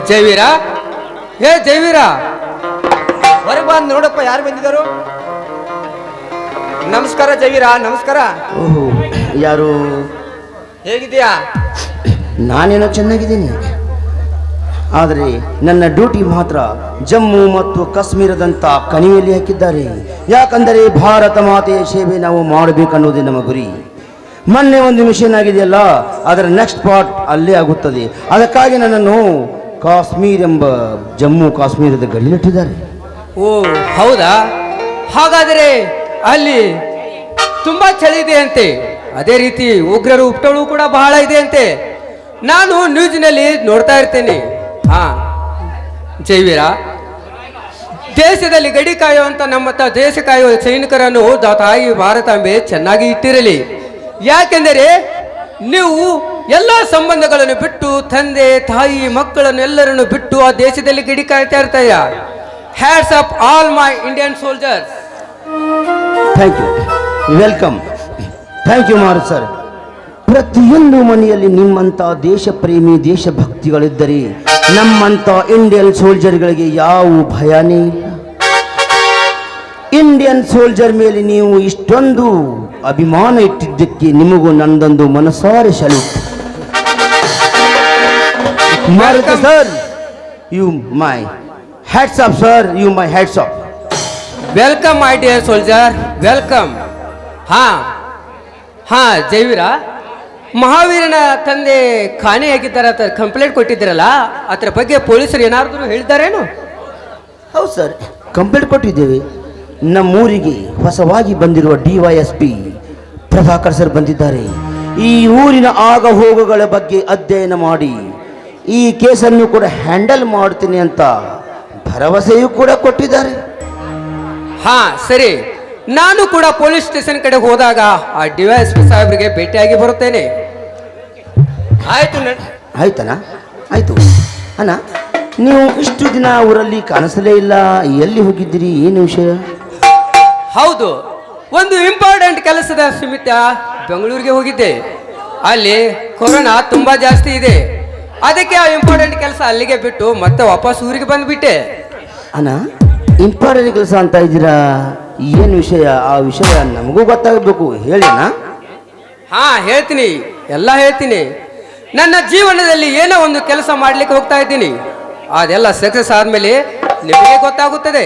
ಜೈವೀರ, ಹೇ ಜೈವೀರ, ಹೊರಗೆ ಬಂದು ನೋಡಪ್ಪ ಯಾರು ಬಂದಿದ್ದಾರು. ನಮಸ್ಕಾರ ಜೈವೀರ, ನಮಸ್ಕಾರ. ಓಹೋ, ಯಾರು? ಹೇಗಿದ್ದೀಯಾ? ನಾನೇನೋ ಚೆನ್ನಾಗಿದ್ದೀನಿ, ಆದರೆ ನನ್ನ ಡ್ಯೂಟಿ ಮಾತ್ರ ಜಮ್ಮು ಮತ್ತು ಕಾಶ್ಮೀರದಂಥ ಕಣಿವೆಯಲ್ಲಿ ಹಾಕಿದ್ದಾರೆ. ಯಾಕಂದರೆ ಭಾರತ ಮಾತೆಯ ಸೇವೆ ನಾವು ಮಾಡಬೇಕನ್ನೋದೇ ನಮ್ಮ ಗುರಿ. ಮೊನ್ನೆ ಒಂದು ಮಿಷನ್ ಆಗಿದೆಯಲ್ಲ, ಅದರ ನೆಕ್ಸ್ಟ್ ಪಾರ್ಟ್ ಅಲ್ಲೇ ಆಗುತ್ತದೆ. ಅದಕ್ಕಾಗಿ ನನ್ನನ್ನು ಕಾಶ್ಮೀರ್ ಎಂಬ ಜಮ್ಮು ಕಾಶ್ಮೀರದ ಗಡಿಲಿಟ್ಟಿದ್ದಾರೆ. ಓ ಹೌದಾ? ಹಾಗಾದರೆ ಅಲ್ಲಿ ತುಂಬಾ ಚಳಿ ಇದೆ ಅಂತೆ, ಅದೇ ರೀತಿ ಉಗ್ರರು ಉಪ್ಟಳು ಕೂಡ ಬಹಳ ಇದೆ ಅಂತೆ. ನಾನು ನ್ಯೂಸ್ನಲ್ಲಿ ನೋಡ್ತಾ ಇರ್ತೇನೆ. ಹಾ ಜೈವೀರ, ದೇಶದಲ್ಲಿ ಗಡಿ ಕಾಯುವಂತ ನಮ್ಮ ದೇಶ ಕಾಯುವ ಸೈನಿಕರನ್ನು ತಾಯಿ ಭಾರತಾಂಬೆ ಚೆನ್ನಾಗಿ ಇಟ್ಟಿರಲಿ. ಯಾಕೆಂದರೆ ನೀವು ಎಲ್ಲ ಸಂಬಂಧಗಳನ್ನು ಬಿಟ್ಟು, ತಂದೆ ತಾಯಿ ಮಕ್ಕಳನ್ನು ಎಲ್ಲರನ್ನು ಬಿಟ್ಟು ಆ ದೇಶದಲ್ಲಿ ಗಡಿ ಕಾಯ್ತಾ ಇರ್ತಾಯ. Hats up all my Indian soldiers. Thank you, welcome. Thank you Marut sir. ಪ್ರತಿಯೊಂದು ಮನೆಯಲ್ಲಿ ನಿಮ್ಮಂಥ ದೇಶ ಪ್ರೇಮಿ ದೇಶಭಕ್ತಿಗಳಿದ್ದರೆ ನಮ್ಮಂಥ ಇಂಡಿಯನ್ ಸೋಲ್ಜರ್ಗಳಿಗೆ ಯಾವ ಭಯನೇ ಇಲ್ಲ. ಇಂಡಿಯನ್ ಸೋಲ್ಜರ್ ಮೇಲೆ ನೀವು ಇಷ್ಟೊಂದು ಅಭಿಮಾನ ಇಟ್ಟಿದ್ದಕ್ಕೆ ನಿಮಗೂ ನಂದೊಂದು ಮನಸಾರೆ salute. Marut sir, you my hats off sir, you my hats off. Welcome my dear soldier, welcome. ಹಾ ಹಾ ಜೈವೀರ, ಮಹಾವೀರನ ತಂದೆ ಕಾಣೆಯಾಗಿದ್ದಾರೆ ಅಂತ ಕಂಪ್ಲೇಂಟ್ ಕೊಟ್ಟಿದ್ದೀರಲ್ಲ, ಅದರ ಬಗ್ಗೆ ಪೊಲೀಸರು ಏನಾದರೂ ಹೇಳಿದ್ದಾರೇನು? ಹೌದು ಸರ್, ಕಂಪ್ಲೇಂಟ್ ಕೊಟ್ಟಿದ್ದೇವೆ. ನಮ್ಮೂರಿಗೆ ಹೊಸವಾಗಿ ಬಂದಿರುವ DYSP ಪ್ರಭಾಕರ್ ಸರ್ ಬಂದಿದ್ದಾರೆ. ಈ ಊರಿನ ಆಗ ಹೋಗುಗಳ ಬಗ್ಗೆ ಅಧ್ಯಯನ ಮಾಡಿ ಈ ಕೇಸನ್ನು ಕೂಡ ಹ್ಯಾಂಡಲ್ ಮಾಡ್ತೀನಿ ಅಂತ ಭರವಸೆಯೂ ಕೂಡ ಕೊಟ್ಟಿದ್ದಾರೆ. ಹಾ ಸರಿ, ನಾನು ಕೂಡ ಪೊಲೀಸ್ ಸ್ಟೇಷನ್ ಕಡೆ ಹೋದಾಗ ಆ DYSP ಸಾಹೇಬ್ರಿಗೆ ಭೇಟಿಯಾಗಿ ಬರುತ್ತೇನೆ. ಆಯ್ತು ಆಯ್ತಣ್ಣ, ಆಯ್ತು ಅಣ್ಣ. ನೀವು ಇಷ್ಟು ದಿನ ಊರಲ್ಲಿ ಕಾಣಿಸಲೇ ಇಲ್ಲ, ಎಲ್ಲಿ ಹೋಗಿದ್ದೀರಿ, ಏನು ವಿಷಯ? ಹೌದು, ಒಂದು ಇಂಪಾರ್ಟೆಂಟ್ ಕೆಲಸದ ನಿಮಿತ್ತ ಬೆಂಗಳೂರಿಗೆ ಹೋಗಿದ್ದೆ. ಅಲ್ಲಿ ಕೊರೋನಾ ತುಂಬಾ ಜಾಸ್ತಿ ಇದೆ, ಅದಕ್ಕೆ ಆ ಇಂಪಾರ್ಟೆಂಟ್ ಕೆಲಸ ಅಲ್ಲಿಗೆ ಬಿಟ್ಟು ಮತ್ತೆ ವಾಪಸ್ ಊರಿಗೆ ಬಂದ್ಬಿಟ್ಟೆ. ಅಣ್ಣ, ಇಂಪಾರ್ಟೆಂಟ್ ಕೆಲಸ ಅಂತ ಇದ್ದೀರಾ, ಏನು ವಿಷಯ? ಆ ವಿಷಯ ನಮಗೂ ಗೊತ್ತಾಗಬೇಕು, ಹೇಳಿಣ್ಣ. ಹಾ ಹೇಳ್ತೀನಿ, ಎಲ್ಲ ಹೇಳ್ತೀನಿ. ನನ್ನ ಜೀವನದಲ್ಲಿ ಏನೋ ಒಂದು ಕೆಲಸ ಮಾಡ್ಲಿಕ್ಕೆ ಹೋಗ್ತಾ ಇದ್ದೀನಿ, ಅದೆಲ್ಲ ಸಕ್ಸಸ್ ಆದ್ಮೇಲೆ ನಿಮಗೆ ಗೊತ್ತಾಗುತ್ತದೆ.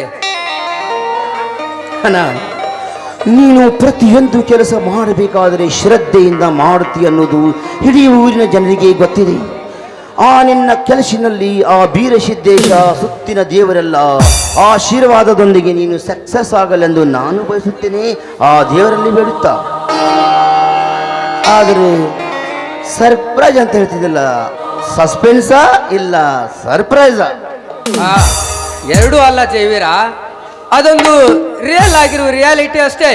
ಅಣ್ಣ, ನೀನು ಪ್ರತಿಯೊಂದು ಕೆಲಸ ಮಾಡಬೇಕಾದರೆ ಶ್ರದ್ಧೆಯಿಂದ ಮಾಡುತ್ತಿ ಅನ್ನೋದು ಇಡೀ ಊರಿನ ಜನರಿಗೆ ಗೊತ್ತಿದೆ. ಆ ನಿನ್ನ ಕೆಲಸಿನಲ್ಲಿ ಆ ಬೀರಸಿದ್ದೇಶ ಸುತ್ತಿನ ದೇವರೆಲ್ಲ ಆಶೀರ್ವಾದದೊಂದಿಗೆ ನೀನು ಸಕ್ಸಸ್ ಆಗಲೆಂದು ನಾನು ಬಯಸುತ್ತೇನೆ, ಆ ದೇವರಲ್ಲಿ ಬೇಡುತ್ತಾ. ಆದರೆ ಸರ್ಪ್ರೈಸ್ ಅಂತ ಹೇಳ್ತಿದ್ದಿಲ್ಲ, ಸಸ್ಪೆನ್ಸಾ ಇಲ್ಲ ಸರ್ಪ್ರೈಸಾ? ಎರಡೂ ಅಲ್ಲ ಜೈವೀರ, ಅದೊಂದು ರಿಯಲ್ ಆಗಿರುವ ರಿಯಾಲಿಟಿ ಅಷ್ಟೇ.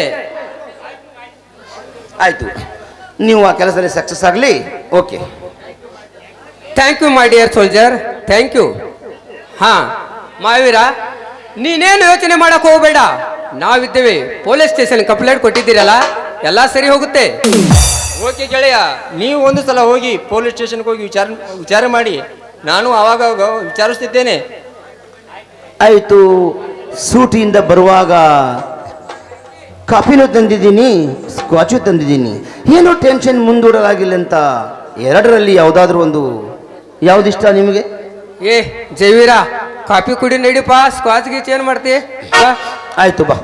ಆಯ್ತು, ನೀವು ಆ ಕೆಲಸದಲ್ಲಿ ಸಕ್ಸಸ್ ಆಗಲಿ. Okay, thank you my dear soldier, thank you. ಹಾ ಮಹಾವೀರ, ನೀನೇನು ಯೋಚನೆ ಮಾಡಕ್ ಹೋಗಬೇಡ, ನಾವಿದ್ದೇವೆ. ಪೊಲೀಸ್ ಸ್ಟೇಷನ್ ಕಂಪ್ಲೇಂಟ್ ಕೊಟ್ಟಿದ್ದೀರಲ್ಲ, ಎಲ್ಲ ಸರಿ ಹೋಗುತ್ತೆ. ಓಕೆ ಗೆಳೆಯ, ನೀವು ಒಂದು ಸಲ ಹೋಗಿ ಪೊಲೀಸ್ ಸ್ಟೇಷನ್ಗೆ ಹೋಗಿ ವಿಚಾರ ಮಾಡಿ, ನಾನು ಆವಾಗ ವಿಚಾರಿಸ್ತಿದ್ದೇನೆ. ಆಯಿತು, ಸೂಟಿಯಿಂದ ಬರುವಾಗ ಕಾಫಿನೂ ತಂದಿದ್ದೀನಿ, ಸ್ಕ್ವಾಚು ತಂದಿದ್ದೀನಿ. ಏನೋ ಟೆನ್ಷನ್ ಮುಂದೂಡಲಾಗಿಲ್ಲ ಅಂತ ಎರಡರಲ್ಲಿ ಯಾವುದಾದ್ರೂ ಒಂದು, ಯಾವುದಿಷ್ಟ ನಿಮಗೆ? ಏ ಜೈವೀರ, ಕಾಫಿ ಕುಡಿ ನಡಿಪ, ಸ್ಕ್ವಾಚ್ ಗೀಚ್ ಏನು ಮಾಡ್ತಿ? ಆಯ್ತು ಬಾ.